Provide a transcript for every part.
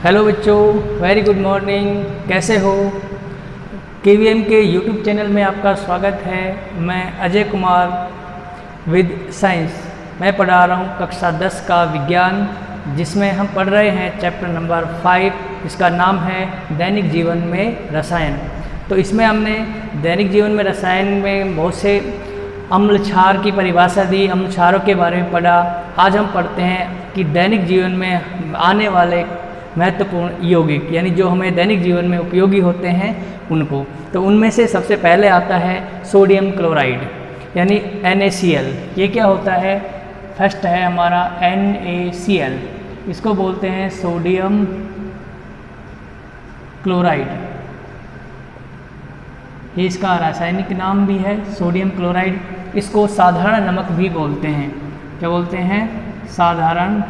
Hello बच्चों, very good morning. कैसे हो? केवीएम के यूट्यूब चैनल में आपका स्वागत है। मैं अजय कुमार विद साइंस। मैं पढ़ा रहा हूँ कक्षा 10 का विज्ञान, जिसमें हम पढ़ रहे हैं चैप्टर नंबर 5, जिसका नाम है दैनिक जीवन में रसायन। तो इसमें हमने दैनिक जीवन में रसायन में बहुत से अम्ल क्षार की परिभाषा दी, अम्ल क्षारों के बारे में पढ़ा। आज हम पढ़ते हैं कि दैनिक जीवन में आने वाले महत्वपूर्ण यौगिक, यानी जो हमें दैनिक जीवन में उपयोगी होते हैं उनको। तो उनमें से सबसे पहले आता है सोडियम क्लोराइड, यानी NaCl। ये क्या होता है? फर्स्ट है हमारा NaCl, इसको बोलते हैं सोडियम क्लोराइड। ये इसका रासायनिक नाम भी है सोडियम क्लोराइड। इसको साधारण नमक भी बोलते हैं। क्या बोलते हैं? साधारण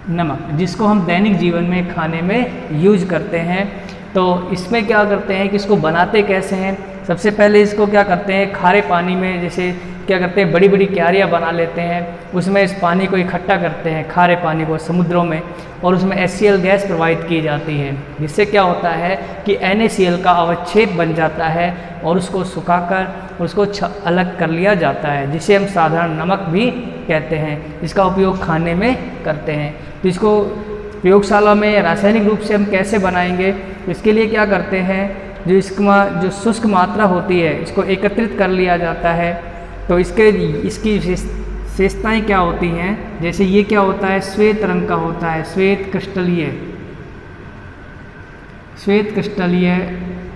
नमक, जिसको हम दैनिक जीवन में खाने में यूज करते हैं। तो इसमें क्या करते हैं कि इसको बनाते कैसे हैं? सबसे पहले इसको क्या करते हैं, खारे पानी में जैसे क्या करते हैं, बड़ी बड़ी क्यारियाँ बना लेते हैं, उसमें इस पानी को इकट्ठा करते हैं, खारे पानी को समुद्रों में, और उसमें HCl गैस प्रवाहित की जाती है, जिससे क्या होता है कि NaCl का अवक्षेप बन जाता है और उसको सुखाकर उसको अलग कर लिया जाता है, जिसे हम साधारण नमक भी कहते हैं। इसका उपयोग खाने में करते हैं। तो इसको प्रयोगशाला में रासायनिक रूप से हम कैसे बनाएंगे? इसके लिए क्या करते हैं, जो शुष्क मात्रा होती है इसको एकत्रित कर लिया जाता है। तो इसकी विशेषताएं क्या होती हैं? जैसे ये क्या होता है, श्वेत रंग का होता है, श्वेत क्रिस्टलीय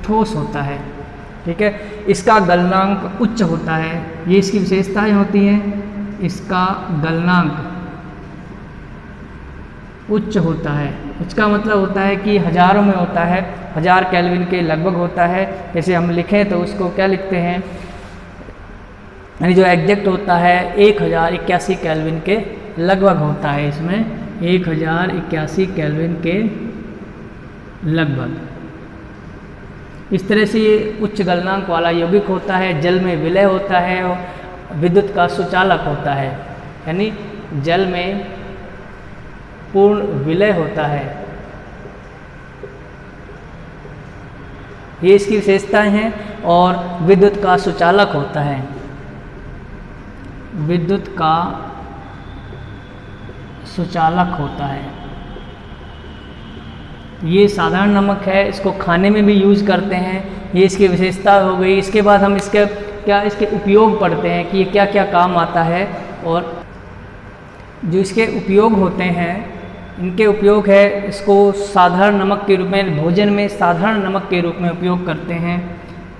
ठोस होता है। ठीक है, इसका गलनांक उच्च होता है। ये इसकी विशेषताएं होती हैं। इसका गलनांक उच्च होता है। इसका मतलब होता है कि हजारों में होता है, 1000 केल्विन के लगभग होता है। जैसे हम लिखें तो उसको क्या लिखते हैं, यानी जो एग्जैक्ट होता है 1081 केल्विन के लगभग होता है। इसमें 1081 केल्विन के लगभग। इस तरह से ये उच्च गलनांक वाला यौगिक होता है। जल में विलय होता है और विद्युत का सुचालक होता है, यानी जल में पूर्ण विलय होता है। ये इसकी विशेषताएं हैं। और विद्युत का सुचालक होता है, विद्युत का सुचालक होता है। ये साधारण नमक है, इसको खाने में भी यूज करते हैं। ये इसकी विशेषता हो गई। इसके बाद हम इसके उपयोग पढ़ते हैं कि ये क्या क्या काम आता है। और जो इसके उपयोग होते हैं, इनके उपयोग है, इसको साधारण नमक के रूप में भोजन में साधारण नमक के रूप में उपयोग करते हैं।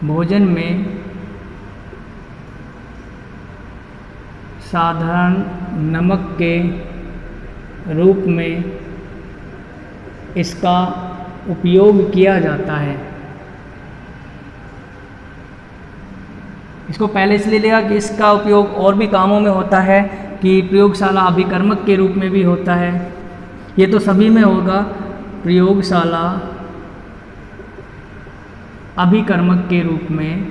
भोजन में साधारण नमक के रूप में इसका उपयोग किया जाता है। इसको पहले इसलिए लिया कि इसका उपयोग और भी कामों में होता है, कि प्रयोगशाला अभिकर्मक के रूप में भी होता है। ये तो सभी में होगा, प्रयोगशाला अभिकर्मक के रूप में,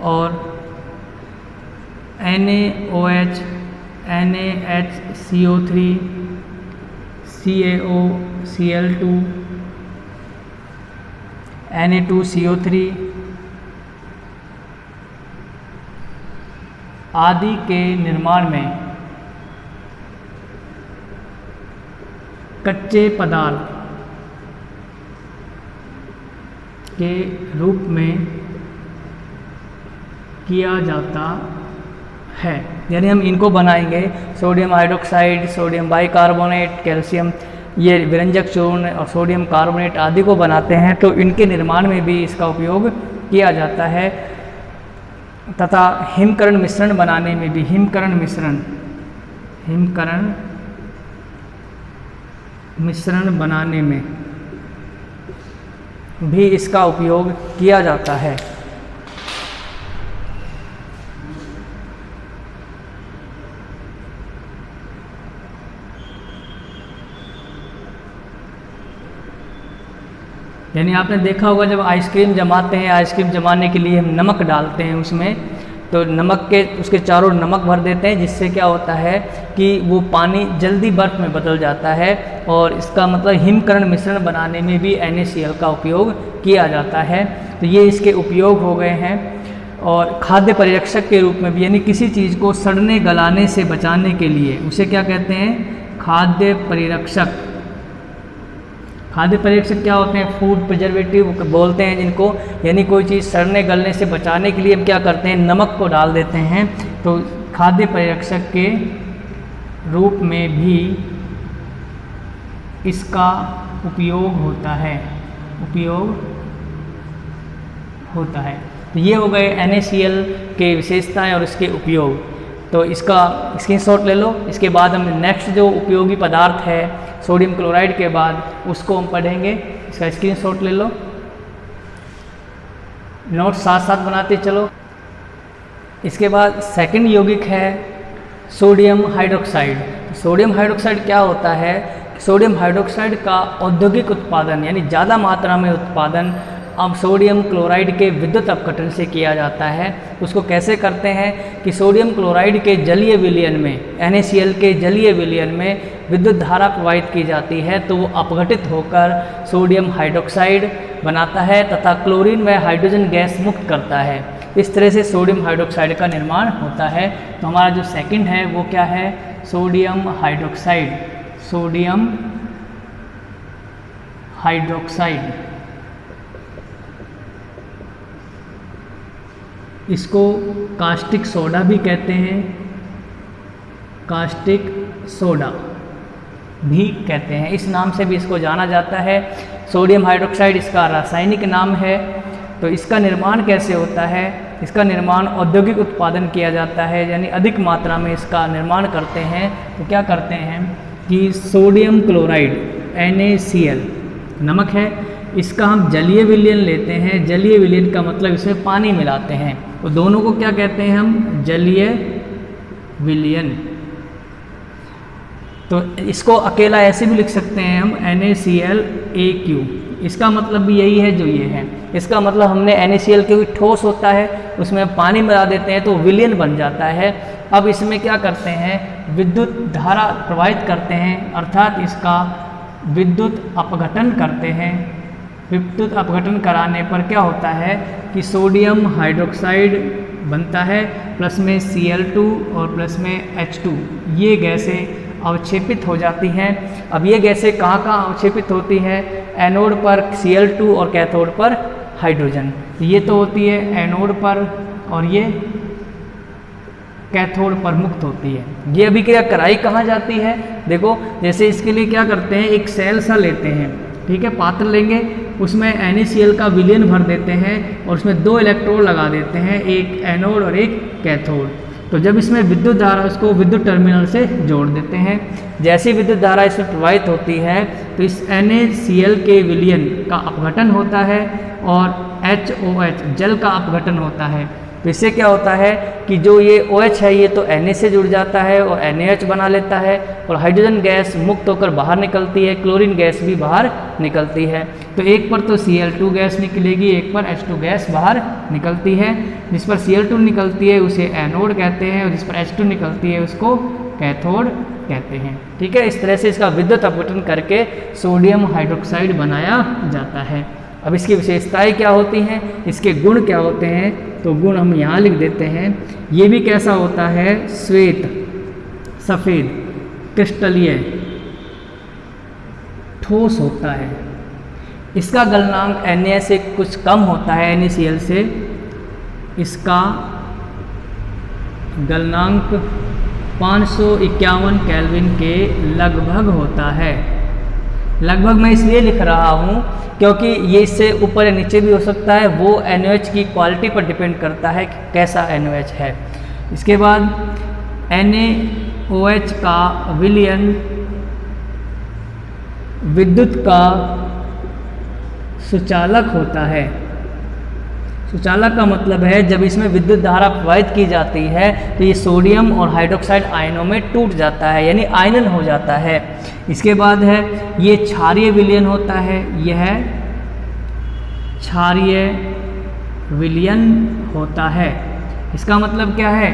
और NaOH, NaHCO3, CaOCl2, Na2CO3 आदि के निर्माण में कच्चे पदार्थ के रूप में किया जाता है। यानी हम इनको बनाएंगे, sodium hydroxide, sodium bicarbonate, calcium, ये विरंजक चूर्ण और सोडियम कार्बोनेट आदि को बनाते हैं। तो इनके निर्माण में भी इसका उपयोग किया जाता है। तथा हिमकरण मिश्रण बनाने में भी, हिमकरण मिश्रण बनाने में भी इसका उपयोग किया जाता है। यानी आपने देखा होगा जब आइसक्रीम जमाते हैं, आइसक्रीम जमाने के लिए हम नमक डालते हैं उसमें, तो नमक के उसके चारों नमक भर देते हैं, जिससे क्या होता है कि वो पानी जल्दी बर्फ़ में बदल जाता है, और इसका मतलब हिमकरण मिश्रण बनाने में भी NaCl का उपयोग किया जाता है। तो ये इसके उपयोग हो गए हैं। और खाद्य परिरक्षक के रूप में भी, यानी किसी चीज़ को सड़ने गलाने से बचाने के लिए उसे क्या कहते हैं, खाद्य परिरक्षक। खाद्य परिरक्षक क्या होते हैं, फूड प्रिजर्वेटिव बोलते हैं जिनको, यानी कोई चीज़ सड़ने गलने से बचाने के लिए हम क्या करते हैं, नमक को डाल देते हैं। तो खाद्य परिरक्षक के रूप में भी इसका उपयोग होता है, तो ये हो गए NaCl के विशेषताएं और इसके उपयोग। तो इसका स्क्रीनशॉट ले लो। इसके बाद हम नेक्स्ट जो उपयोगी पदार्थ है सोडियम क्लोराइड के बाद, उसको हम पढ़ेंगे। इसका स्क्रीनशॉट ले लो, नोट साथ साथ बनाते चलो। इसके बाद सेकंड यौगिक है सोडियम हाइड्रोक्साइड। सोडियम हाइड्रोक्साइड क्या होता है, सोडियम हाइड्रोक्साइड का औद्योगिक उत्पादन यानी ज़्यादा मात्रा में उत्पादन अब सोडियम क्लोराइड के विद्युत अपघटन से किया जाता है। उसको कैसे करते हैं कि सोडियम क्लोराइड के जलीय विलयन में, NaCl के जलीय विलयन में विद्युत धारा प्रवाहित की जाती है, तो वो अपघटित होकर सोडियम हाइड्रोक्साइड बनाता है तथा क्लोरीन व हाइड्रोजन गैस मुक्त करता है। इस तरह से सोडियम हाइड्रोक्साइड का निर्माण होता है। तो हमारा जो सेकंड है वो क्या है, सोडियम हाइड्रोक्साइड। सोडियम हाइड्रोक्साइड, इसको कास्टिक सोडा भी कहते हैं, कास्टिक सोडा भी कहते हैं, इस नाम से भी इसको जाना जाता है। सोडियम हाइड्रोक्साइड इसका रासायनिक नाम है। तो इसका निर्माण कैसे होता है, इसका निर्माण औद्योगिक उत्पादन किया जाता है, यानी अधिक मात्रा में इसका निर्माण करते हैं। तो क्या करते हैं कि सोडियम क्लोराइड NaCl नमक है, इसका हम जलीय विलयन लेते हैं। जलीय विलयन का मतलब इसमें पानी मिलाते हैं, तो दोनों को क्या कहते हैं हम, जलीय विलयन। तो इसको अकेला ऐसे भी लिख सकते हैं हम NaClAq। इसका मतलब भी यही है जो ये है। इसका मतलब हमने NaCl क्योंकि ठोस होता है उसमें पानी मिला देते हैं तो विलयन बन जाता है। अब इसमें क्या करते हैं, विद्युत धारा प्रवाहित करते हैं, अर्थात इसका विद्युत अपघटन करते हैं। विद्युत अपघटन कराने पर क्या होता है कि सोडियम हाइड्रोक्साइड बनता है, प्लस में Cl2 और प्लस में H2, ये गैसें अवक्षेपित हो जाती हैं। अब ये गैसें कहाँ कहाँ अवक्षेपित होती हैं, एनोड पर Cl2 और कैथोड पर हाइड्रोजन। ये तो होती है एनोड पर और ये कैथोड पर मुक्त होती है। ये अभिक्रिया कराई कहाँ जाती है, देखो जैसे इसके लिए क्या करते हैं, एक सेल सा लेते हैं, ठीक है, पात्र लेंगे, उसमें NaCl का विलयन भर देते हैं और उसमें 2 इलेक्ट्रोड लगा देते हैं, एक एनोड और एक कैथोड। तो जब इसमें विद्युत धारा, उसको विद्युत टर्मिनल से जोड़ देते हैं। जैसी विद्युत धारा इसमें प्रवाहित होती है तो इस NaCl के विलयन का अपघटन होता है और HOH जल का अपघटन होता है। तो इससे क्या होता है कि जो ये OH है ये तो Na से जुड़ जाता है और NaH बना लेता है और हाइड्रोजन गैस मुक्त होकर बाहर निकलती है, क्लोरीन गैस भी बाहर निकलती है। तो एक पर तो Cl2 गैस निकलेगी, एक पर H2 गैस बाहर निकलती है। जिस पर Cl2 निकलती है उसे एनोड कहते हैं और जिस पर H2 निकलती है उसको कैथोड कहते हैं। ठीक है, इस तरह से इसका विद्युत अपघटन करके सोडियम हाइड्रोक्साइड बनाया जाता है। अब इसकी विशेषताएं क्या होती हैं, इसके गुण क्या होते हैं, तो गुण हम यहाँ लिख देते हैं। ये भी कैसा होता है, श्वेत, सफ़ेद, क्रिस्टलीय, ठोस होता है। इसका गलनांक Na से कुछ कम होता है, NaCl से इसका गलनांक 551 केल्विन के लगभग होता है। लगभग मैं इसलिए लिख रहा हूँ क्योंकि ये इससे ऊपर या नीचे भी हो सकता है, वो NaOH की क्वालिटी पर डिपेंड करता है कि कैसा NaOH है। इसके बाद NaOH का विलयन विद्युत का सुचालक होता है। सुचालक का मतलब है जब इसमें विद्युत धारा प्रवाहित की जाती है तो ये सोडियम और हाइड्रोक्साइड आयनों में टूट जाता है, यानी आयनन हो जाता है। इसके बाद है ये क्षारीय विलयन होता है, यह क्षारीय विलयन होता है। इसका मतलब क्या है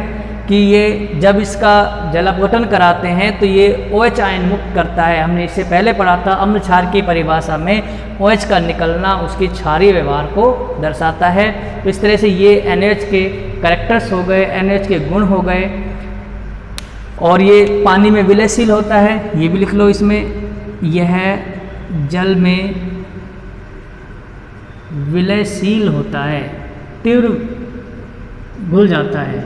कि ये जब इसका जल अपघटन कराते हैं तो ये OH आयन मुक्त करता है। हमने इससे पहले पढ़ा था अम्ल क्षार की परिभाषा में OH का निकलना उसकी क्षारीय व्यवहार को दर्शाता है। तो इस तरह से ये NaOH के कैरेक्टर्स हो गए, NaOH के गुण हो गए। और ये पानी में विलयशील होता है, ये भी लिख लो इसमें, यह जल में विलयशील होता है, तीव्र घुल जाता है,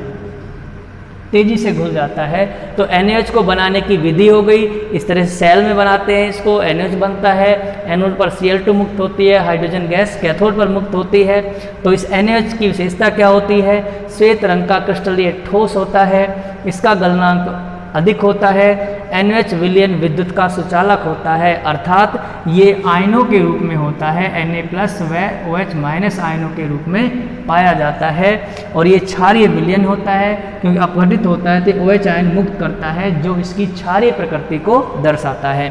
तेजी से घुल जाता है। तो NaOH को बनाने की विधि हो गई, इस तरह से सेल में बनाते हैं इसको, NaOH बनता है, एनोड पर Cl2 मुक्त होती है, हाइड्रोजन गैस कैथोड पर मुक्त होती है। तो इस NaOH की विशेषता क्या होती है, श्वेत रंग का क्रिस्टलीय ठोस होता है, इसका गलनांक अधिक होता है, NaOH विलयन विद्युत का सुचालक होता है, अर्थात ये आयनों के रूप में होता है, Na+ व OH- आयनों के रूप में पाया जाता है। और ये क्षारीय विलयन होता है, क्योंकि अपघटित होता है तो OH आयन मुक्त करता है, जो इसकी क्षारीय प्रकृति को दर्शाता है।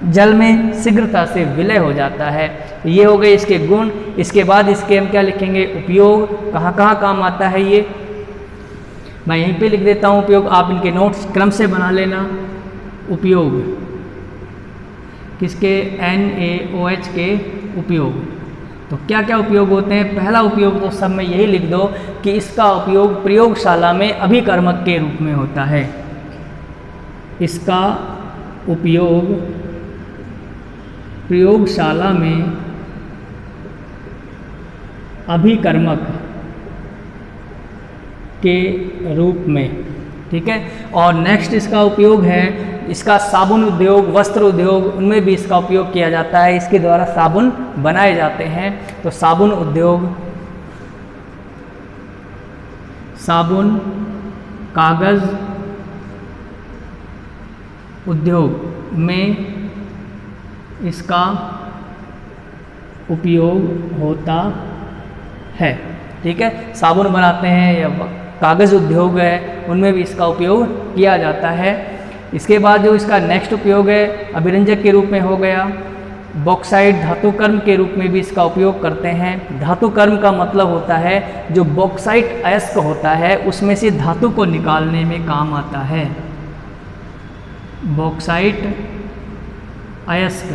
जल में शीघ्रता से विलय हो जाता है। ये हो गए इसके गुण। इसके बाद इसके हम क्या लिखेंगे, उपयोग, कहाँ कहाँ काम आता है ये मैं यहीं पे लिख देता हूँ उपयोग, आप इनके नोट्स क्रम से बना लेना। उपयोग किसके, NaOH के उपयोग। तो क्या क्या उपयोग होते हैं, पहला उपयोग तो सब में यही लिख दो कि इसका उपयोग प्रयोगशाला में अभिकर्मक के रूप में होता है। इसका उपयोग प्रयोगशाला में अभिकर्मक के रूप में, ठीक है। और नेक्स्ट इसका उपयोग है, इसका साबुन उद्योग, वस्त्र उद्योग, उनमें भी इसका उपयोग किया जाता है, इसके द्वारा साबुन बनाए जाते हैं। तो साबुन उद्योग, साबुन, कागज उद्योग में इसका उपयोग होता है, ठीक है। साबुन बनाते हैं या कागज़ उद्योग है, उनमें भी इसका उपयोग किया जाता है। इसके बाद जो इसका नेक्स्ट उपयोग है, अभिरंजक के रूप में हो गया। बॉक्साइट धातु कर्म के रूप में भी इसका उपयोग करते हैं। धातु कर्म का मतलब होता है जो बॉक्साइट अयस्क होता है उसमें से धातु को निकालने में काम आता है। बॉक्साइट अयस्क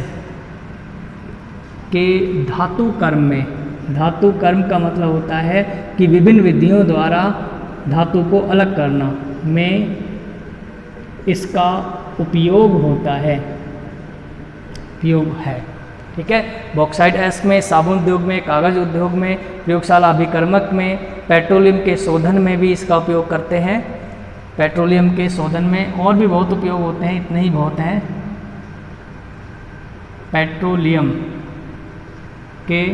के धातु कर्म में, धातु कर्म का मतलब होता है कि विभिन्न विधियों द्वारा धातु को अलग करना में इसका उपयोग होता है, उपयोग है, ठीक है। बॉक्साइट अयस्क में, साबुन उद्योग में, कागज उद्योग में, प्रयोगशाला अभिकर्मक में, पेट्रोलियम के शोधन में भी इसका उपयोग करते हैं। पेट्रोलियम के शोधन में और भी बहुत उपयोग होते हैं, इतने ही बहुत हैं। पेट्रोलियम के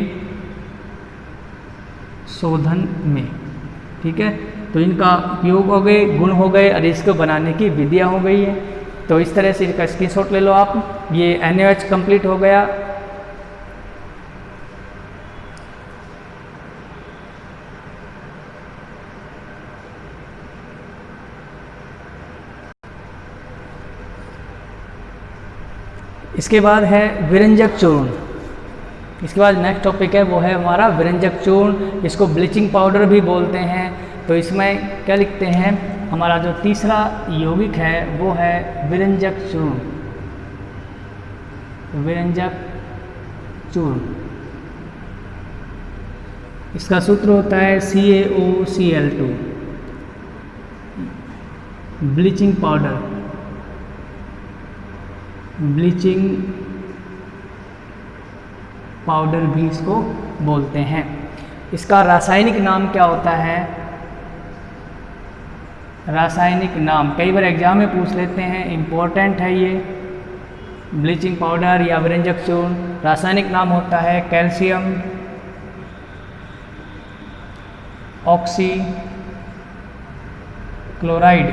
शोधन में, ठीक है। तो इनका उपयोग हो गए, गुण हो गए, और इसको बनाने की विधियाँ हो गई है। तो इस तरह से इसका स्क्रीनशॉट ले लो आप। ये NaOH कंप्लीट हो गया। इसके बाद है विरंजक चूर्ण। इसके बाद नेक्स्ट टॉपिक है वो है हमारा विरंजक चूर्ण, इसको ब्लीचिंग पाउडर भी बोलते हैं। तो इसमें क्या लिखते हैं, हमारा जो तीसरा यौगिक है वो है विरंजक चूर्ण। विरंजक चूर्ण, इसका सूत्र होता है CaOCl2। Bleaching powder, bleaching powder भी इसको बोलते हैं। इसका रासायनिक नाम क्या होता है, रासायनिक नाम कई बार एग्जाम में पूछ लेते हैं, इम्पोर्टेंट है ये। ब्लीचिंग पाउडर या विरंजक चूर्ण, रासायनिक नाम होता है calcium oxy chloride,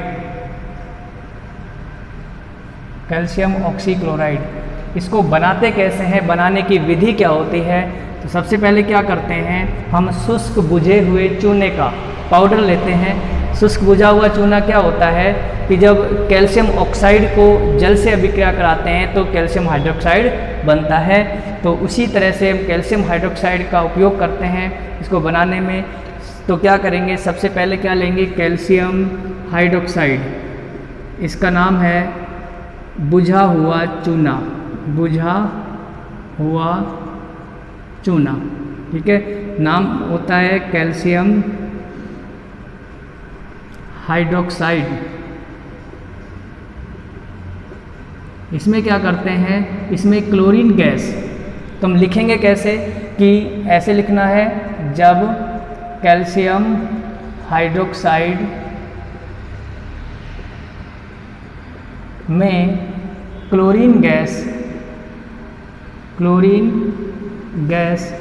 calcium oxy chloride. इसको बनाते कैसे हैं, बनाने की विधि क्या होती है। तो सबसे पहले क्या करते हैं, हम शुष्क बुझे हुए चूने का पाउडर लेते हैं। शुष्क बुझा हुआ चूना क्या होता है कि जब कैल्शियम ऑक्साइड को जल से अभिक्रिया कराते हैं तो कैल्शियम हाइड्रोक्साइड बनता है। तो उसी तरह से हम कैल्शियम हाइड्रोक्साइड का उपयोग करते हैं इसको बनाने में। तो क्या करेंगे, सबसे पहले क्या लेंगे, कैल्शियम हाइड्रोक्साइड, इसका नाम है बुझा हुआ चूना, बुझा हुआ चूना, ठीक है, नाम होता है कैल्शियम हाइड्रोक्साइड। इसमें क्या करते हैं, इसमें क्लोरीन गैस, तो हम लिखेंगे कैसे कि ऐसे लिखना है, जब कैल्शियम हाइड्रोक्साइड में क्लोरीन गैस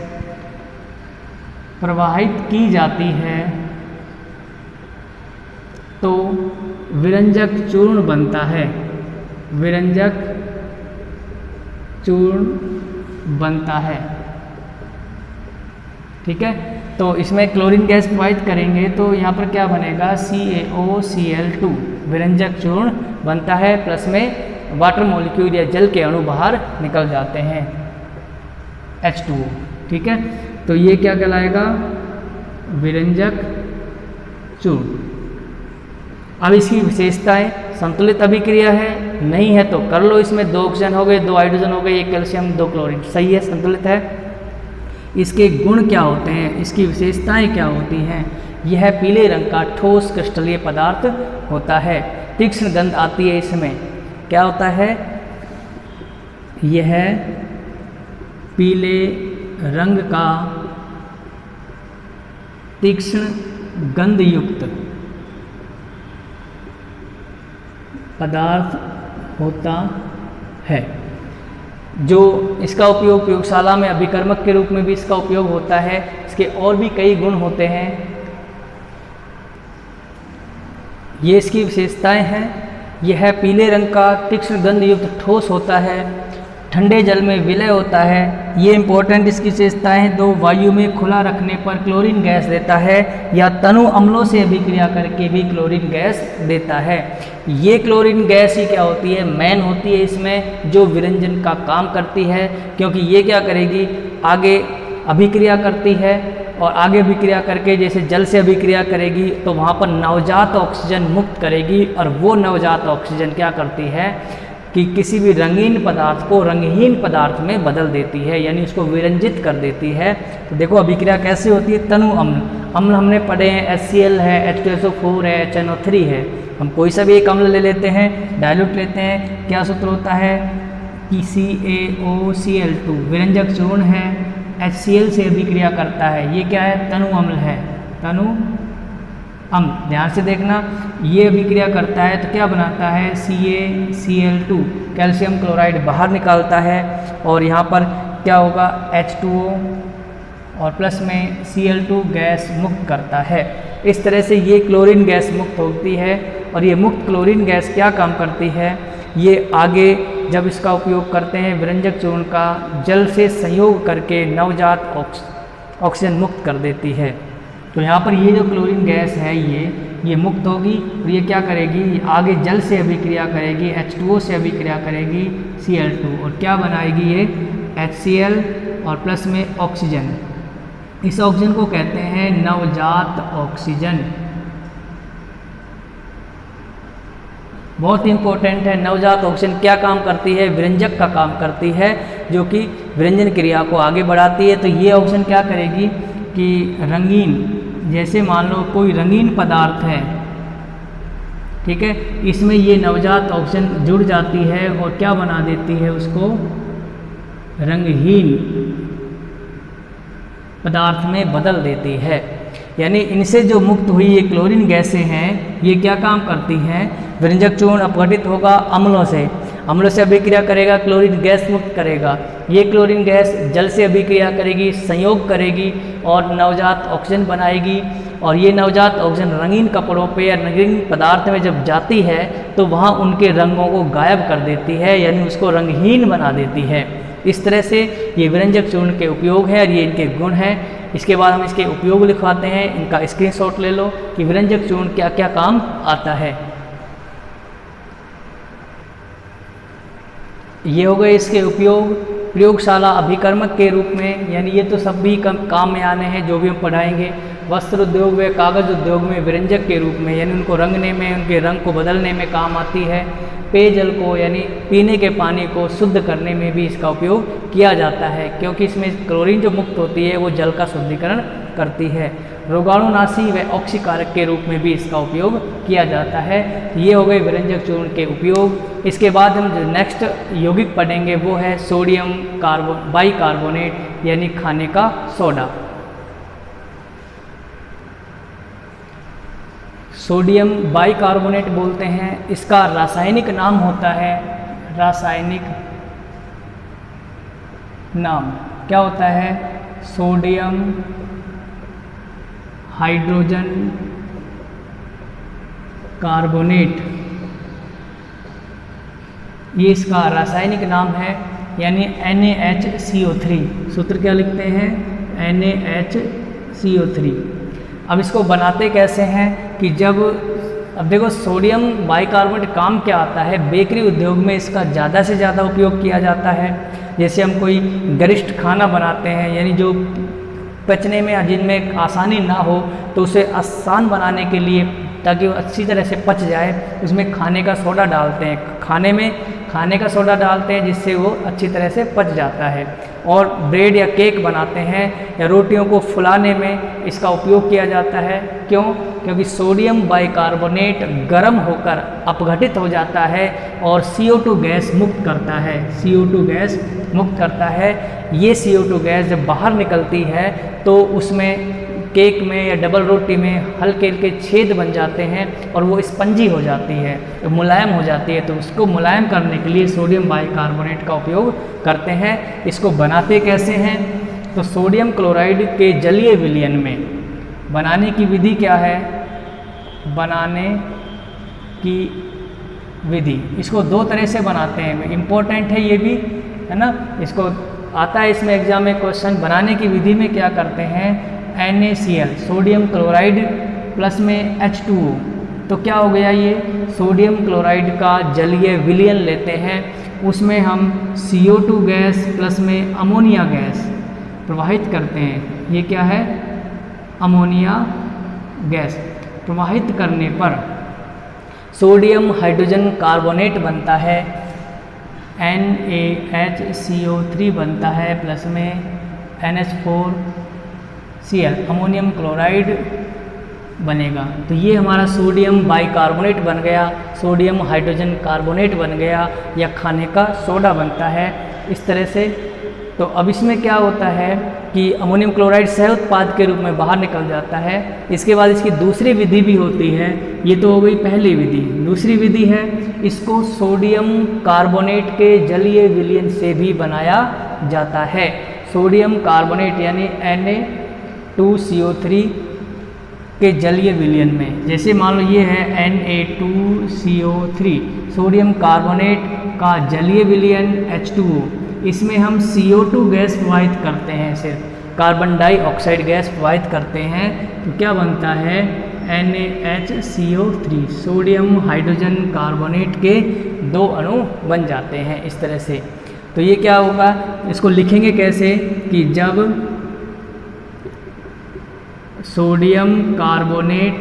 प्रवाहित की जाती है तो विरंजक चूर्ण बनता है, विरंजक चूर्ण बनता है, ठीक है। तो इसमें क्लोरीन गैस प्रवाहित करेंगे तो यहाँ पर क्या बनेगा, CaOCl2, विरंजक चूर्ण बनता है, प्लस में वाटर मॉलिक्यूल या जल के अणु बाहर निकल जाते हैं, H2O, ठीक है। तो ये क्या कहलाएगा, विरंजक चूर्ण। अब इसकी विशेषताएं, संतुलित अभिक्रिया है, नहीं है तो कर लो, इसमें 2 ऑक्सीजन हो गए, 2 हाइड्रोजन हो गए, 1 कैल्शियम 2 क्लोरीन, सही है, संतुलित है। इसके गुण क्या होते हैं, इसकी विशेषताएं क्या होती हैं, यह पीले रंग का ठोस क्रिस्टलीय पदार्थ होता है, तीक्ष्ण गंध आती है इसमें, क्या होता है, यह पीले रंग का तीक्ष्ण गंध युक्त पदार्थ होता है। जो इसका उपयोग प्रयोगशाला में अभिकर्मक के रूप में भी इसका उपयोग होता है। इसके और भी कई गुण होते हैं, ये इसकी विशेषताएं हैं। यह पीले रंग का तीक्ष्ण गंध युक्त ठोस होता है, ठंडे जल में विलय होता है, ये इंपॉर्टेंट इसकी विशेषताएं हैं। 2 वायु में खुला रखने पर क्लोरीन गैस देता है या तनु अम्लों से अभिक्रिया करके भी क्लोरीन गैस देता है। ये क्लोरीन गैस ही क्या होती है, मैन होती है इसमें, जो विरंजन का काम करती है, क्योंकि ये क्या करेगी, आगे अभिक्रिया करती है और आगे अभिक्रिया करके जैसे जल से अभिक्रिया करेगी तो वहाँ पर नवजात ऑक्सीजन मुक्त करेगी, और वो नवजात ऑक्सीजन क्या करती है कि किसी भी रंगीन पदार्थ को रंगहीन पदार्थ में बदल देती है, यानी उसको विरंजित कर देती है। तो देखो अभिक्रिया कैसे होती है, तनु अम्ल, अम्ल हमने पढ़े हैं, HCl है, H2SO4 है, HNO3 है, हम कोई सा भी एक अम्ल ले लेते हैं, डायल्यूट लेते हैं, क्या सूत्र होता है कि CaOCl2 विरंजक चूर्ण है, HCl से अभिक्रिया करता है, ये क्या है, तनु अम्ल है, तनु अम्ल, ध्यान से देखना, ये अभिक्रिया करता है तो क्या बनाता है, CaCl2, कैल्शियम क्लोराइड बाहर निकालता है, और यहाँ पर क्या होगा, H2O और प्लस में Cl2 गैस मुक्त करता है। इस तरह से ये क्लोरीन गैस मुक्त होती है, और ये मुक्त क्लोरीन गैस क्या काम करती है, ये आगे जब इसका उपयोग करते हैं विरंजक चूर्ण का, जल से संयोग करके नवजात ऑक्सीजन मुक्त कर देती है। तो यहाँ पर ये जो क्लोरीन गैस है ये मुक्त होगी, और ये क्या करेगी, आगे जल से अभिक्रिया करेगी, H2O से अभिक्रिया करेगी Cl2, और क्या बनाएगी ये HCl और प्लस में ऑक्सीजन। इस ऑक्सीजन को कहते हैं नवजात ऑक्सीजन। बहुत ही इंपॉर्टेंट है, नवजात ऑक्सीजन क्या काम करती है, विरंजक का काम करती है, जो कि विरंजन क्रिया को आगे बढ़ाती है। तो ये ऑक्सीजन क्या करेगी कि रंगीन, जैसे मान लो कोई रंगीन पदार्थ है, ठीक है, इसमें ये नवजात ऑक्सीजन जुड़ जाती है और क्या बना देती है, उसको रंगहीन पदार्थ में बदल देती है। यानी इनसे जो मुक्त हुई ये क्लोरीन गैसें हैं, ये क्या काम करती हैं, विरंजक चूर्ण अपघटित होगा अम्लों से अभिक्रिया करेगा, क्लोरीन गैस मुक्त करेगा। ये क्लोरीन गैस जल से अभिक्रिया करेगी, संयोग करेगी और नवजात ऑक्सीजन बनाएगी, और ये नवजात ऑक्सीजन रंगीन कपड़ों पे या रंगीन पदार्थ में जब जाती है तो वहाँ उनके रंगों को गायब कर देती है, यानी उसको रंगहीन बना देती है। इस तरह से ये विरंजक चूर्ण के उपयोग है और ये इनके गुण हैं। इसके बाद हम इसके उपयोग लिखवाते हैं, इनका स्क्रीनशॉट ले लो कि विरंजक चूर्ण क्या क्या काम आता है। ये हो गए इसके उपयोग प्रयोगशाला अभिकर्मक के रूप में, यानी ये तो सब भी काम में आने हैं जो भी हम पढ़ाएंगे। वस्त्र उद्योग व कागज़ उद्योग में विरंजक के रूप में, यानी उनको रंगने में, उनके रंग को बदलने में काम आती है। पेयजल को यानी पीने के पानी को शुद्ध करने में भी इसका उपयोग किया जाता है, क्योंकि इसमें क्लोरीन जो मुक्त होती है वो जल का शुद्धिकरण करती है। रोगाणुनाशी व ऑक्सीकारक के रूप में भी इसका उपयोग किया जाता है। ये हो गए विरंजक चूर्ण के उपयोग। इसके बाद हम जो नेक्स्ट यौगिक पढ़ेंगे वो है सोडियम बाइकार्बोनेट यानी खाने का सोडा। सोडियम बाइकार्बोनेट बोलते हैं, इसका रासायनिक नाम होता है, रासायनिक नाम क्या होता है? सोडियम हाइड्रोजन कार्बोनेट, ये इसका रासायनिक नाम है, यानी NaHCO3। सूत्र क्या लिखते हैं? NaHCO3। अब इसको बनाते कैसे हैं कि अब देखो सोडियम बाइकार्बोनेट काम क्या आता है, बेकरी उद्योग में इसका ज़्यादा से ज़्यादा उपयोग किया जाता है। जैसे हम कोई गरिष्ठ खाना बनाते हैं, यानी जो पचने में जिनमें आसानी ना हो, तो उसे आसान बनाने के लिए, ताकि वो अच्छी तरह से पच जाए, उसमें खाने का सोडा डालते हैं। खाने में खाने का सोडा डालते हैं जिससे वो अच्छी तरह से पच जाता है। और ब्रेड या केक बनाते हैं या रोटियों को फुलाने में इसका उपयोग किया जाता है। क्यों? क्योंकि सोडियम बाइकार्बोनेट गर्म होकर अपघटित हो जाता है और CO2 गैस मुक्त करता है। CO2 गैस मुक्त करता है। ये CO2 गैस जब बाहर निकलती है तो उसमें केक में या डबल रोटी में हल्के हल्के छेद बन जाते हैं और वो स्पंजी हो जाती है, मुलायम हो जाती है। तो उसको मुलायम करने के लिए सोडियम बाइकार्बोनेट का उपयोग करते हैं। इसको बनाते कैसे हैं? तो सोडियम क्लोराइड के जलीय विलयन में बनाने की विधि क्या है? बनाने की विधि, इसको दो तरह से बनाते हैं। इम्पोर्टेंट है ये भी, है ना, इसको आता है इसमें एग्जाम में क्वेश्चन। बनाने की विधि में क्या करते हैं? NaCl सोडियम क्लोराइड प्लस में H2O, तो क्या हो गया ये? सोडियम क्लोराइड का जलीय विलयन लेते हैं, उसमें हम CO2 गैस प्लस में अमोनिया गैस प्रवाहित करते हैं। ये क्या है? अमोनिया गैस प्रवाहित करने पर सोडियम हाइड्रोजन कार्बोनेट बनता है, NaHCO3 बनता है प्लस में NH4Cl, अमोनियम क्लोराइड बनेगा। तो ये हमारा सोडियम बाइकार्बोनेट बन गया, सोडियम हाइड्रोजन कार्बोनेट बन गया, या खाने का सोडा बनता है इस तरह से। तो अब इसमें क्या होता है कि अमोनियम क्लोराइड सह उत्पाद के रूप में बाहर निकल जाता है। इसके बाद इसकी दूसरी विधि भी होती है। ये तो हो गई पहली विधि। दूसरी विधि है, इसको सोडियम कार्बोनेट के जलीय विलयन से भी बनाया जाता है। सोडियम कार्बोनेट यानी Na2CO3 के जलीय विलयन में, जैसे मान लो ये है Na2CO3, सोडियम कार्बोनेट का जलीय विलयन H2O, इसमें हम CO2 गैस प्रवाहित करते हैं, सिर्फ कार्बन डाइऑक्साइड गैस प्रवाहित करते हैं, तो क्या बनता है? NaHCO3, सोडियम हाइड्रोजन कार्बोनेट के दो अणु बन जाते हैं इस तरह से। तो ये क्या होगा, इसको लिखेंगे कैसे कि जब सोडियम कार्बोनेट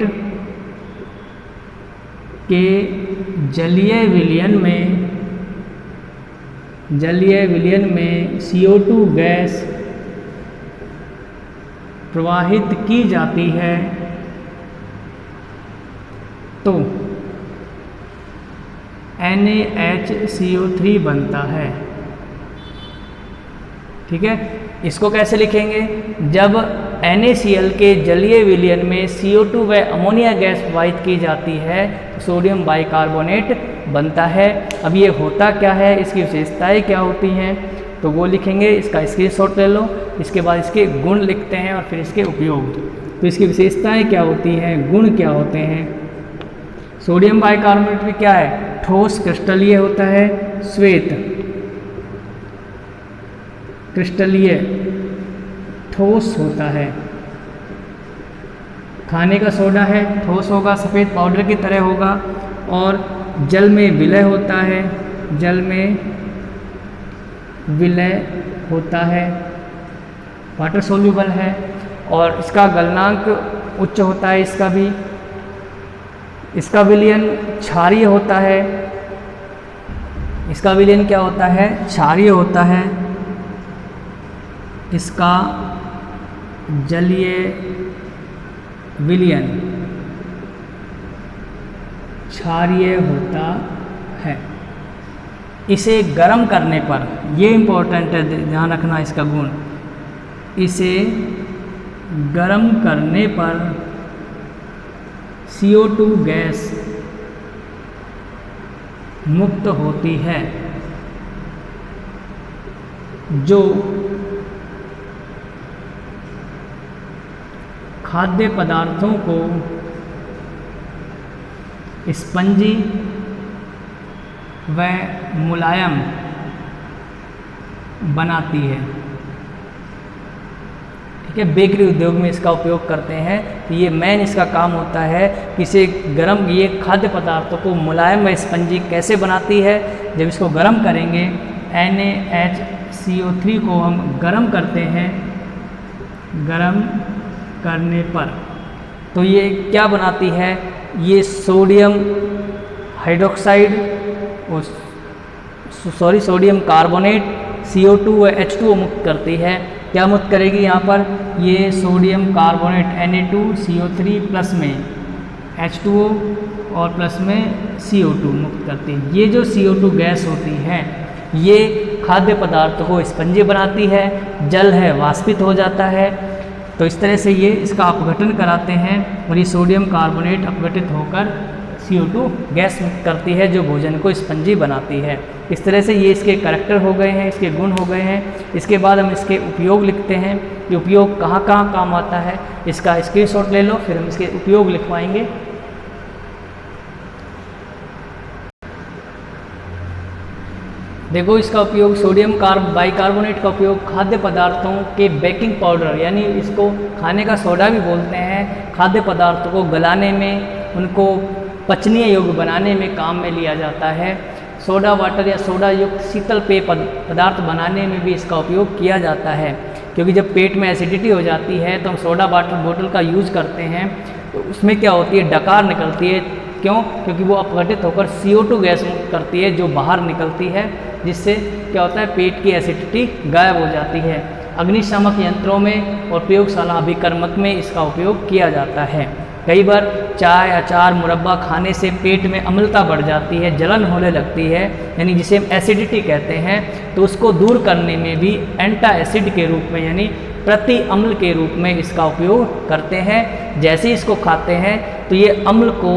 के जलीय विलयन में CO2 गैस प्रवाहित की जाती है तो NaHCO3 बनता है। ठीक है, इसको कैसे लिखेंगे? जब NaCl के जलीय विलयन में CO2 व अमोनिया गैस प्रवाहित की जाती है तो सोडियम बाइकार्बोनेट बनता है। अब ये होता क्या है, इसकी विशेषताएं क्या होती हैं, तो वो लिखेंगे। इसका स्क्रीनशॉट ले लो, इसके बाद इसके गुण लिखते हैं और फिर इसके उपयोग। तो इसकी विशेषताएं क्या होती हैं, गुण क्या होते हैं? सोडियम बाइकार्बोनेट में क्या है? ठोस क्रिस्टलीय होता है, श्वेत क्रिस्टलीय ठोस होता है। खाने का सोडा है, ठोस होगा, सफ़ेद पाउडर की तरह होगा, और जल में विलय होता है, जल में विलय होता है, वाटर सोल्यूबल है, और इसका गलनांक उच्च होता है इसका भी। इसका विलयन क्षारीय होता है। इसका विलयन क्या होता है? क्षारीय होता है। इसका जलीय विलयन क्षारीय होता है। इसे गर्म करने पर, ये इम्पोर्टेंट है, ध्यान रखना इसका गुण, इसे गर्म करने पर CO2 गैस मुक्त होती है, जो खाद्य पदार्थों को स्पंजी व मुलायम बनाती है। ठीक है, बेकरी उद्योग में इसका उपयोग करते हैं। तो ये मेन इसका काम होता है कि इसे गर्म, ये खाद्य पदार्थों को मुलायम व स्पंजी कैसे बनाती है? जब इसको गर्म करेंगे, NaHCO3 को हम गर्म करते हैं, गर्म करने पर तो ये क्या बनाती है? ये sodium hydroxide, sodium carbonate CO2 व H2O मुक्त करती है। क्या मुक्त करेगी यहाँ पर? ये सोडियम कार्बोनेट Na2CO3 प्लस में H2O और प्लस में CO2 मुक्त करती है। ये जो CO2 गैस होती है, ये खाद्य पदार्थों को स्पंजी बनाती है, जल है वाष्पित हो जाता है। तो इस तरह से ये इसका अपघटन कराते हैं और ये सोडियम कार्बोनेट अपघटित होकर CO2 गैस मुक्त करती है, जो भोजन को स्पंजी बनाती है। इस तरह से ये इसके करैक्टर हो गए हैं, इसके गुण हो गए हैं। इसके बाद हम इसके उपयोग लिखते हैं कि उपयोग कहाँ कहाँ काम आता है। इसका स्क्रीनशॉट ले लो, फिर हम इसके उपयोग लिखवाएंगे। देखो, इसका उपयोग सोडियम बाइकार्बोनेट का उपयोग खाद्य पदार्थों के बेकिंग पाउडर, यानी इसको खाने का सोडा भी बोलते हैं, खाद्य पदार्थों को गलाने में, उनको पचनीय योग्य बनाने में काम में लिया जाता है। सोडा वाटर या सोडा युक्त शीतल पेय पदार्थ बनाने में भी इसका उपयोग किया जाता है, क्योंकि जब पेट में एसिडिटी हो जाती है तो हम सोडा वाटर बोतल का यूज़ करते हैं, तो उसमें क्या होती है? डकार निकलती है। क्यों? क्योंकि वो अपघटित होकर CO2 गैस मुक्त करती है, जो बाहर निकलती है, जिससे क्या होता है? पेट की एसिडिटी गायब हो जाती है। अग्निशामक यंत्रों में और प्रयोगशाला अभिकर्मक में इसका उपयोग किया जाता है। कई बार चाय, अचार, मुरब्बा खाने से पेट में अम्लता बढ़ जाती है, जलन होने लगती है, यानी जिसे हम एसिडिटी कहते हैं, तो उसको दूर करने में भी एंटा एसिड के रूप में, यानी प्रति अम्ल के रूप में इसका उपयोग करते हैं। जैसे ही इसको खाते हैं तो ये अम्ल को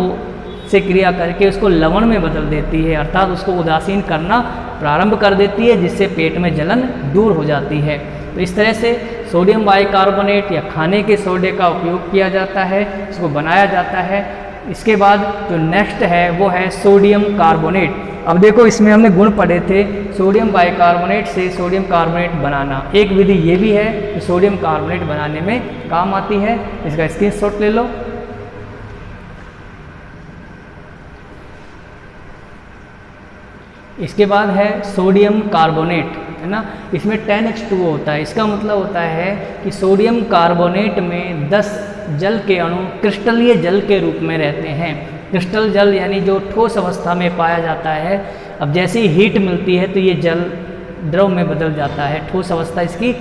से क्रिया करके उसको लवण में बदल देती है, अर्थात उसको उदासीन करना प्रारंभ कर देती है, जिससे पेट में जलन दूर हो जाती है। तो इस तरह से सोडियम बाइकार्बोनेट या खाने के सोडे का उपयोग किया जाता है, इसको बनाया जाता है। इसके बाद जो नेक्स्ट है वो है सोडियम कार्बोनेट। अब देखो, इसमें हमने गुण पढ़े थे सोडियम बाइकार्बोनेट से सोडियम कार्बोनेट बनाना। एक विधि ये भी है कि सोडियम कार्बोनेट बनाने में काम आती है। इसका स्क्रीनशॉट ले लो। इसके बाद है सोडियम कार्बोनेट, है ना। इसमें 10H2O होता है। इसका मतलब होता है कि सोडियम कार्बोनेट में 10 जल के अणु क्रिस्टलीय जल के रूप में रहते हैं। क्रिस्टल जल यानी जो ठोस अवस्था में पाया जाता है। अब जैसे ही हीट मिलती है तो ये जल द्रव में बदल जाता है। ठोस अवस्था इसकी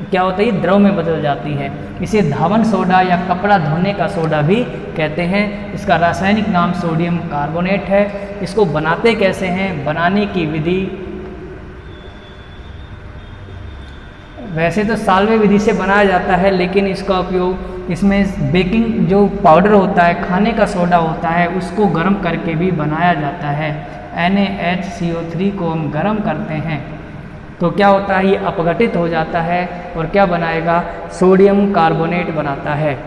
क्या होता है? ये द्रव में बदल जाती है। इसे धावन सोडा या कपड़ा धोने का सोडा भी कहते हैं। इसका रासायनिक नाम सोडियम कार्बोनेट है। इसको बनाते कैसे हैं? बनाने की विधि वैसे तो साल्वे विधि से बनाया जाता है, लेकिन इसका उपयोग इसमें बेकिंग जो पाउडर होता है, खाने का सोडा होता है, उसको गर्म करके भी बनाया जाता है। NaHCO3 को हम गर्म करते हैं तो क्या होता है? ये अपघटित हो जाता है और क्या बनाएगा? सोडियम कार्बोनेट बनाता है।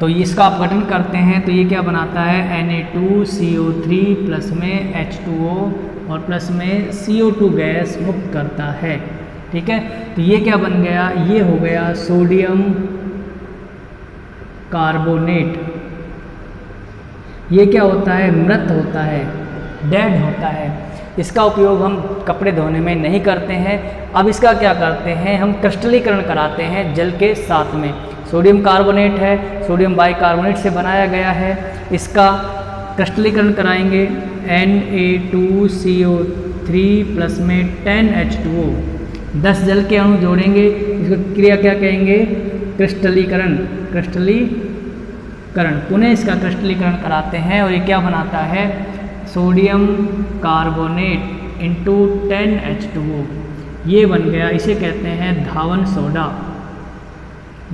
तो इसका अपघटन करते हैं तो ये क्या बनाता है? Na2CO3 प्लस में H2O और प्लस में CO2 गैस मुक्त करता है। ठीक है, तो ये क्या बन गया? ये हो गया सोडियम कार्बोनेट। ये क्या होता है? मृत होता है, डेड होता है। इसका उपयोग हम कपड़े धोने में नहीं करते हैं। अब इसका क्या करते हैं? हम क्रिस्टलीकरण कराते हैं जल के साथ में। सोडियम कार्बोनेट है, सोडियम बाइकार्बोनेट से बनाया गया है। इसका क्रिस्टलीकरण कराएंगे Na2CO3 प्लस में 10H2O, 10 जल के अणु जोड़ेंगे। इसको क्रिया क्या कहेंगे? क्रिस्टलीकरण। क्रिस्टलीकरण, पुनः इसका क्रिस्टलीकरण कराते हैं और ये क्या बनाता है? सोडियम कार्बोनेट इंटू 10H2O, ये बन गया। इसे कहते हैं धावन सोडा।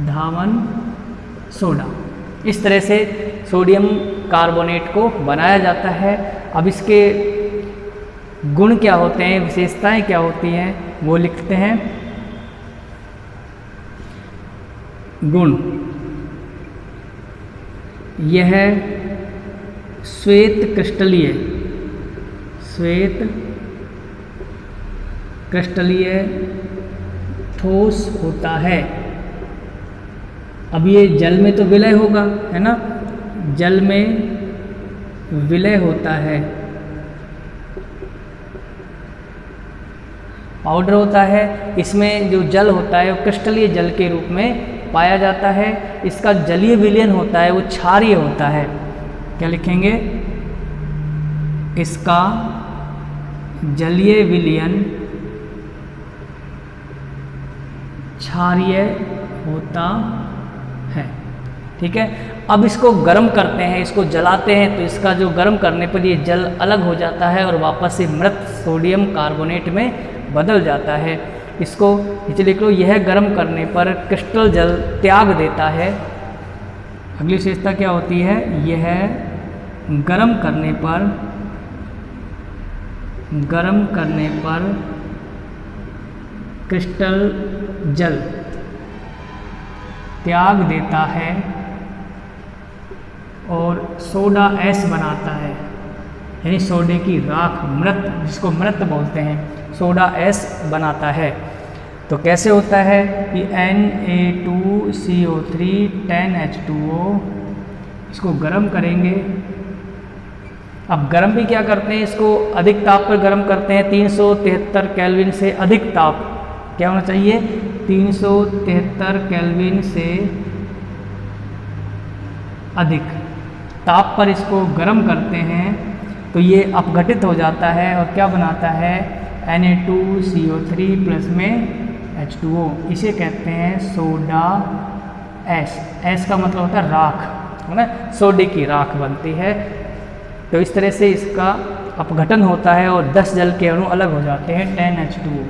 धावन सोडा। इस तरह से सोडियम कार्बोनेट को बनाया जाता है। अब इसके गुण क्या होते हैं, विशेषताएं क्या होती हैं, वो लिखते हैं। गुण, यह श्वेत क्रिस्टलीय ठोस होता है। अब ये जल में तो विलय होगा, है ना, जल में विलय होता है, पाउडर होता है। इसमें जो जल होता है वो क्रिस्टलीय जल के रूप में पाया जाता है। इसका जलीय विलयन होता है वो क्षारीय होता है। क्या लिखेंगे? इसका जलीय विलयन क्षारीय होता है। ठीक है। अब इसको गर्म करते हैं, इसको जलाते हैं, तो इसका जो गर्म करने पर ये जल अलग हो जाता है और वापस से मृत सोडियम कार्बोनेट में बदल जाता है। इसको नीचे लिख लो, यह गर्म करने पर क्रिस्टल जल त्याग देता है। अगली विशेषता क्या होती है? यह गर्म करने पर क्रिस्टल जल त्याग देता है और सोडा एस बनाता है, यानी सोडे की राख, मृत, जिसको मृत बोलते हैं, सोडा एस बनाता है। तो कैसे होता है कि Na2CO3 10H2O, इसको गर्म करेंगे। अब गर्म भी क्या करते हैं, इसको अधिक ताप पर गर्म करते हैं, 373 केल्विन से अधिक ताप, क्या होना चाहिए? 373 केल्विन से अधिक ताप पर इसको गर्म करते हैं तो ये अपघटित हो जाता है और क्या बनाता है? Na2CO3 प्लस में H2O, इसे कहते हैं सोडा एस। एस का मतलब होता है राख, है ना, सोडे की राख बनती है। तो इस तरह से इसका अपघटन होता है और 10 जल के अणु अलग हो जाते हैं, 10H2O।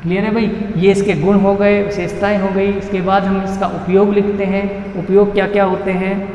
क्लियर है भाई? ये इसके गुण हो गए, विशेषताएं हो गई। इसके बाद हम इसका उपयोग लिखते हैं। उपयोग क्या क्या होते हैं?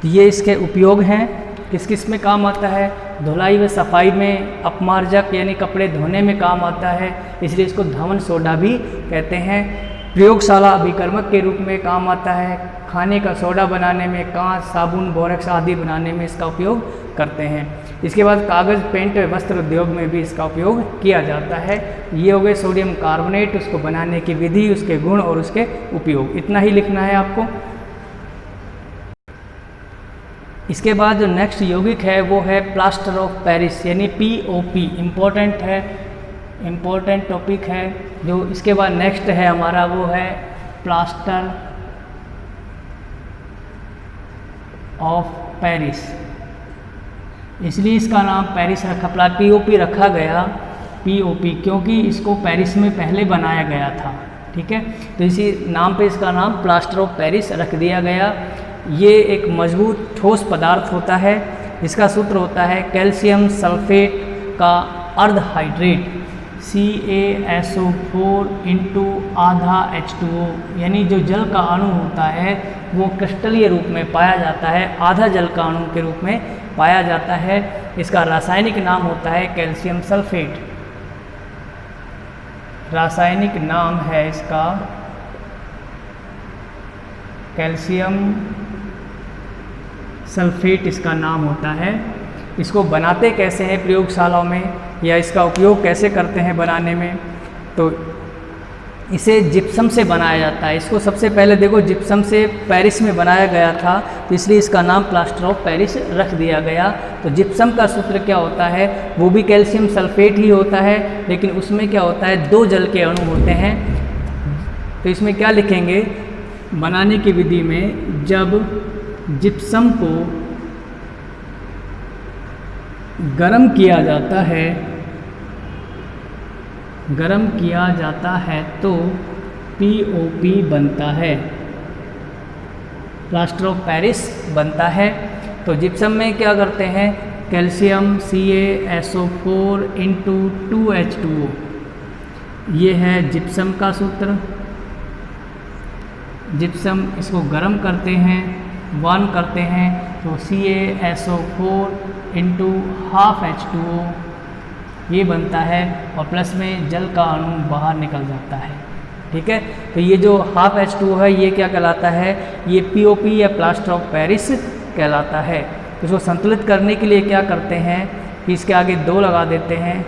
ये इसके उपयोग हैं, किस किस में काम आता है? धुलाई व सफाई में, अपमार्जक यानी कपड़े धोने में काम आता है, इसलिए इसको धावन सोडा भी कहते हैं। प्रयोगशाला अभिकर्मक के रूप में काम आता है। खाने का सोडा बनाने में, कांच, साबुन, बोरेक्स आदि बनाने में इसका उपयोग करते हैं। इसके बाद कागज़, पेंट, वस्त्र उद्योग में भी इसका उपयोग किया जाता है। ये हो गए सोडियम कार्बोनेट, उसको बनाने की विधि, उसके गुण और उसके उपयोग। इतना ही लिखना है आपको। इसके बाद जो नेक्स्ट यौगिक है वो है प्लास्टर ऑफ पेरिस यानी POP। इम्पोर्टेंट है, इम्पोर्टेंट टॉपिक है। जो इसके बाद नेक्स्ट है हमारा वो है प्लास्टर ऑफ पेरिस। इसलिए इसका नाम पेरिस रखा, POP रखा गया, POP, क्योंकि इसको पेरिस में पहले बनाया गया था। ठीक है, तो इसी नाम पे इसका नाम प्लास्टर ऑफ पेरिस रख दिया गया। ये एक मजबूत ठोस पदार्थ होता है। इसका सूत्र होता है कैल्शियम सल्फेट का अर्ध हाइड्रेट CaSO4 इंटू आधा H2O, यानी जो जल का अणु होता है वो क्रिस्टलीय रूप में पाया जाता है, आधा जल का अणु के रूप में पाया जाता है। इसका रासायनिक नाम होता है कैल्शियम सल्फेट। रासायनिक नाम है इसका कैल्शियम सल्फेट, इसका नाम होता है। इसको बनाते कैसे हैं प्रयोगशालाओं में, या इसका उपयोग कैसे करते हैं बनाने में, तो इसे जिप्सम से बनाया जाता है। इसको सबसे पहले देखो जिप्सम से पेरिस में बनाया गया था, तो इसलिए इसका नाम प्लास्टर ऑफ पेरिस रख दिया गया। तो जिप्सम का सूत्र क्या होता है, वो भी कैल्शियम सल्फेट ही होता है, लेकिन उसमें क्या होता है 2 जल के अणु होते हैं। तो इसमें क्या लिखेंगे, बनाने की विधि में जब जिप्सम को गर्म किया जाता है तो POP बनता है, प्लास्टर ऑफ पेरिस बनता है। तो जिप्सम में क्या करते हैं, कैल्शियम CaSO4 × 2H2O, ये है जिप्सम का सूत्र। जिप्सम इसको गर्म करते हैं, वार्म करते हैं, तो CaSO4 × ½ H2O ये बनता है, और प्लस में जल का अणु बाहर निकल जाता है। ठीक है, तो ये जो ½ H2O है ये क्या कहलाता है, ये POP या प्लास्टर ऑफ पेरिस कहलाता है। तो इसको संतुलित करने के लिए क्या करते हैं कि इसके आगे 2 लगा देते हैं,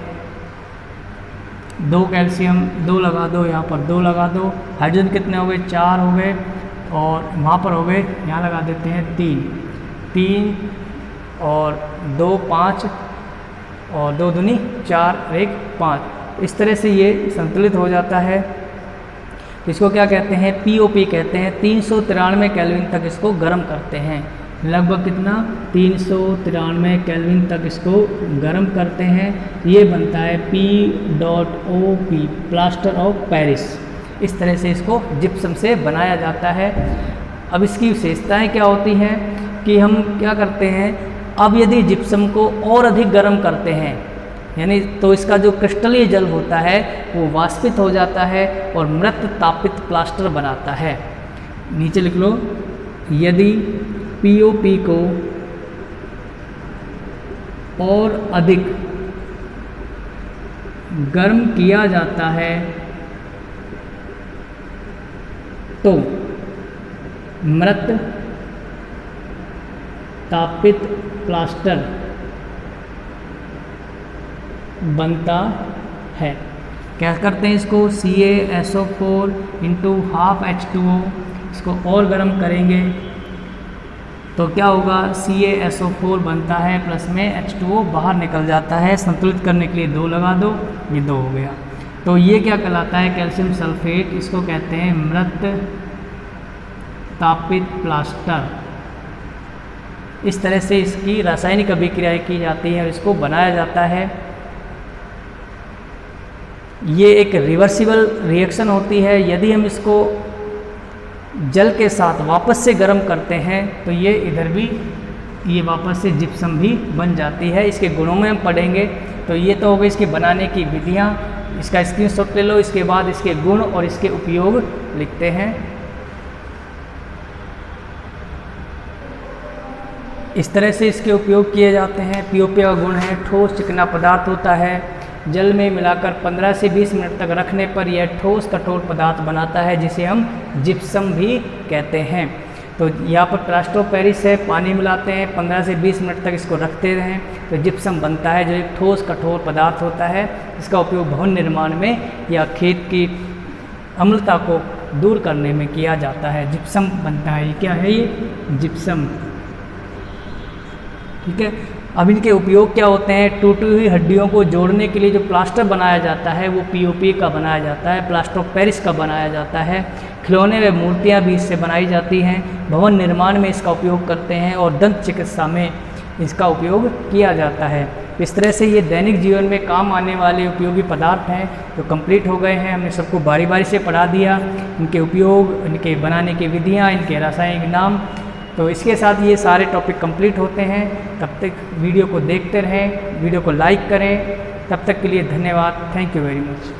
2 कैल्शियम 2 लगा दो, यहाँ पर 2 लगा दो। हाइड्रोजन कितने हो गए, 4 हो गए, और वहाँ पर हो गए, यहाँ लगा देते हैं 3 और 2 5 और 2 दूनी 4 और 1 5। इस तरह से ये संतुलित हो जाता है। इसको क्या कहते हैं, POP कहते हैं। 393 केल्विन तक इसको गर्म करते हैं, लगभग कितना 393 केल्विन तक इसको गर्म करते हैं। ये बनता है POP प्लास्टर ऑफ पेरिस। इस तरह से इसको जिप्सम से बनाया जाता है। अब इसकी विशेषताएं क्या होती हैं कि हम क्या करते हैं, अब यदि जिप्सम को और अधिक गर्म करते हैं, यानी तो इसका जो क्रिस्टलीय जल होता है वो वाष्पित हो जाता है और मृत तापित प्लास्टर बनाता है। नीचे लिख लो, यदि POP को और अधिक गर्म किया जाता है तो मृत तापित प्लास्टर बनता है। क्या करते हैं इसको, CaSO4 × ½ H2O, इसको और गर्म करेंगे तो क्या होगा, CaSO4 बनता है, प्लस में H2O बाहर निकल जाता है। संतुलित करने के लिए 2 लगा दो, ये 2 हो गया। तो ये क्या कहलाता है, कैल्शियम सल्फेट। इसको कहते हैं मृत तापित प्लास्टर। इस तरह से इसकी रासायनिक अभिक्रियाएं की जाती हैं और इसको बनाया जाता है। ये एक रिवर्सिबल रिएक्शन होती है। यदि हम इसको जल के साथ वापस से गर्म करते हैं तो ये इधर भी ये वापस से जिप्सम भी बन जाती है। इसके गुणों में हम पढ़ेंगे। तो ये तो हो गई इसके बनाने की विधियाँ। इसका स्क्रीनशॉट ले लो, इसके बाद इसके गुण और इसके उपयोग लिखते हैं। इस तरह से इसके उपयोग किए जाते हैं। POP का गुण है ठोस चिकना पदार्थ होता है, जल में मिलाकर 15 से 20 मिनट तक रखने पर यह ठोस कठोर पदार्थ बनाता है, जिसे हम जिप्सम भी कहते हैं। तो यहाँ पर प्लास्टर ऑफ पेरिस है, पानी मिलाते हैं, 15 से 20 मिनट तक इसको रखते रहें तो जिप्सम बनता है, जो एक ठोस कठोर पदार्थ होता है। इसका उपयोग भवन निर्माण में या खेत की अम्लता को दूर करने में किया जाता है। जिप्सम बनता है। ये क्या है, ये जिप्सम। ठीक है, अब इनके उपयोग क्या होते हैं। टूटी हुई हड्डियों को जोड़ने के लिए जो प्लास्टर बनाया जाता है वो POP का बनाया जाता है, प्लास्टर ऑफ पेरिस का बनाया जाता है। खिलौने व मूर्तियाँ भी इससे बनाई जाती हैं। भवन निर्माण में इसका उपयोग करते हैं और दंत चिकित्सा में इसका उपयोग किया जाता है। इस तरह से ये दैनिक जीवन में काम आने वाले उपयोगी पदार्थ हैं जो कंप्लीट हो गए हैं। हमने सबको बारी बारी से पढ़ा दिया, इनके उपयोग, इनके बनाने की विधियाँ, इनके रासायनिक नाम। तो इसके साथ ये सारे टॉपिक कंप्लीट होते हैं। तब तक वीडियो को देखते रहें, वीडियो को लाइक करें। तब तक के लिए धन्यवाद। Thank you very much.